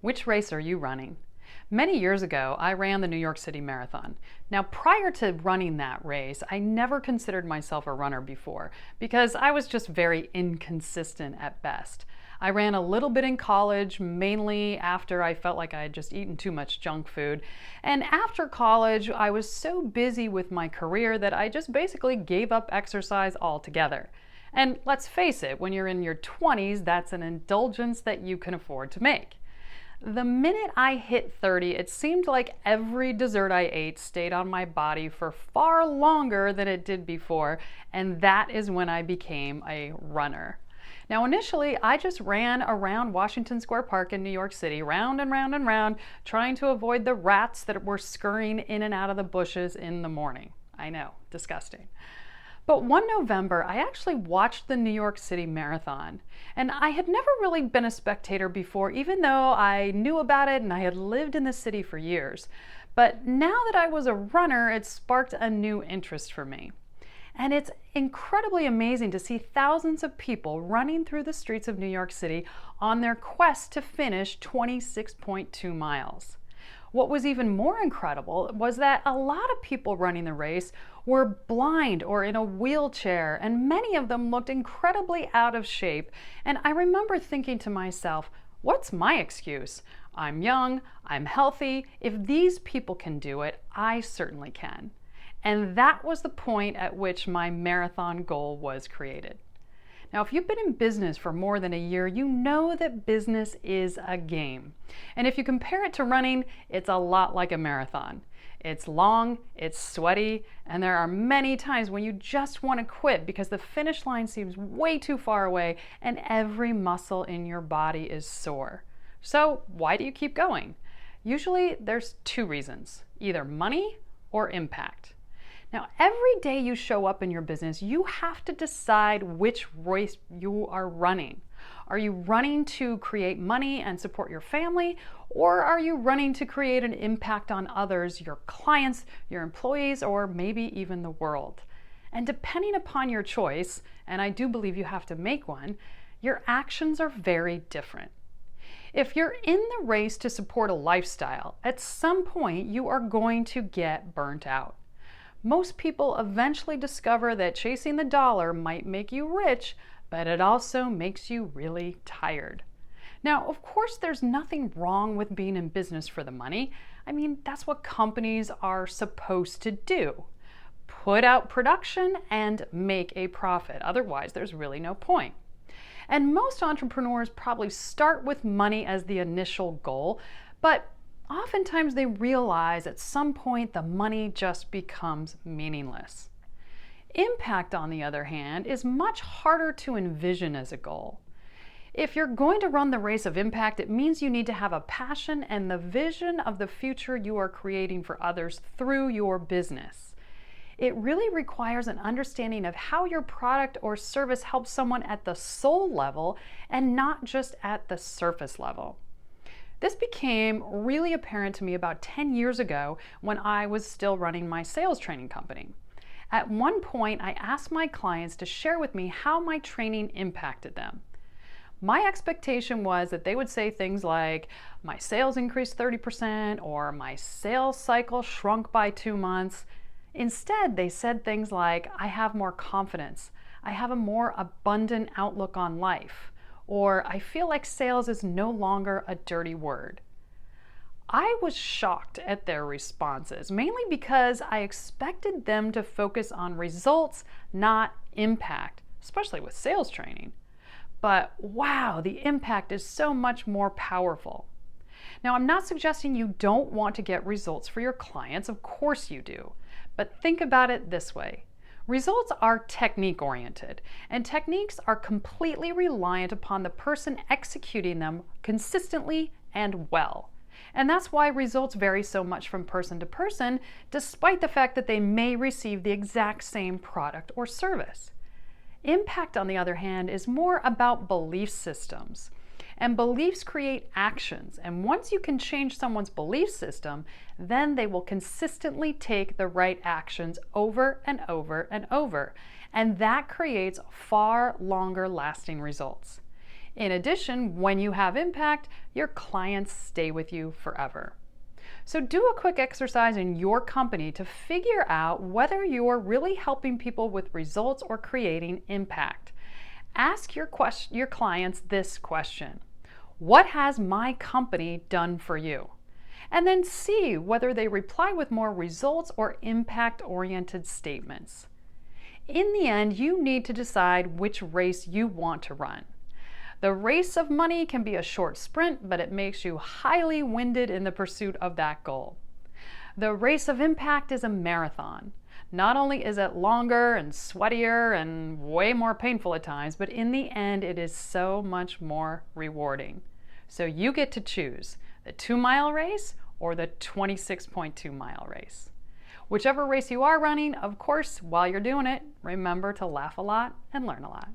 Which race are you running? Many years ago, I ran the New York City Marathon. Now, prior to running that race, I never considered myself a runner before because I was just very inconsistent at best. I ran a little bit in college, mainly after I felt like I had just eaten too much junk food. And after college, I was so busy with my career that I just basically gave up exercise altogether. And let's face it, when you're in your 20s, that's an indulgence that you can afford to make. The minute I hit 30, it seemed like every dessert I ate stayed on my body for far longer than it did before, and that is when I became a runner. Now, initially, I just ran around Washington Square Park in New York City, round and round and round, trying to avoid the rats that were scurrying in and out of the bushes in the morning. I know, disgusting. But one November, I actually watched the New York City Marathon. And I had never really been a spectator before, even though I knew about it and I had lived in the city for years. But now that I was a runner, it sparked a new interest for me. And it's incredibly amazing to see thousands of people running through the streets of New York City on their quest to finish 26.2 miles. What was even more incredible was that a lot of people running the race were blind or in a wheelchair, and many of them looked incredibly out of shape. And I remember thinking to myself, what's my excuse? I'm young, I'm healthy. If these people can do it, I certainly can. And that was the point at which my marathon goal was created. Now, if you've been in business for more than a year, you know that business is a game. And if you compare it to running, it's a lot like a marathon. It's long, it's sweaty, and there are many times when you just want to quit because the finish line seems way too far away and every muscle in your body is sore. So why do you keep going? Usually there's two reasons, either money or impact. Now, every day you show up in your business, you have to decide which race you are running. Are you running to create money and support your family, or are you running to create an impact on others, your clients, your employees, or maybe even the world? And depending upon your choice, and I do believe you have to make one, your actions are very different. If you're in the race to support a lifestyle, at some point you are going to get burnt out. Most people eventually discover that chasing the dollar might make you rich, but it also makes you really tired. Now, of course, there's nothing wrong with being in business for the money. I mean, that's what companies are supposed to do. Put out production and make a profit. Otherwise, there's really no point. And most entrepreneurs probably start with money as the initial goal, but oftentimes they realize at some point the money just becomes meaningless. Impact, on the other hand, is much harder to envision as a goal. If you're going to run the race of impact, it means you need to have a passion and the vision of the future you are creating for others through your business. It really requires an understanding of how your product or service helps someone at the soul level and not just at the surface level. This became really apparent to me about 10 years ago when I was still running my sales training company. At one point, I asked my clients to share with me how my training impacted them. My expectation was that they would say things like, my sales increased 30% or my sales cycle shrunk by 2 months. Instead, they said things like, I have more confidence, I have a more abundant outlook on life, or I feel like sales is no longer a dirty word. I was shocked at their responses, mainly because I expected them to focus on results, not impact, especially with sales training. But wow, the impact is so much more powerful. Now, I'm not suggesting you don't want to get results for your clients. Of course you do. But think about it this way. Results are technique-oriented, and techniques are completely reliant upon the person executing them consistently and well. And that's why results vary so much from person to person, despite the fact that they may receive the exact same product or service. Impact, on the other hand, is more about belief systems. And beliefs create actions, and once you can change someone's belief system, then they will consistently take the right actions over and over and over, and that creates far longer lasting results. In addition, when you have impact, your clients stay with you forever. So do a quick exercise in your company to figure out whether you're really helping people with results or creating impact. Ask your clients this question: what has my company done for you? And then see whether they reply with more results or impact-oriented statements. In the end, you need to decide which race you want to run. The race of money can be a short sprint, but it makes you highly winded in the pursuit of that goal. The race of impact is a marathon. Not only is it longer and sweatier and way more painful at times, but in the end it is so much more rewarding. So you get to choose the 2-mile race or the 26.2-mile race. Whichever race you are running, of course, while you're doing it, remember to laugh a lot and learn a lot.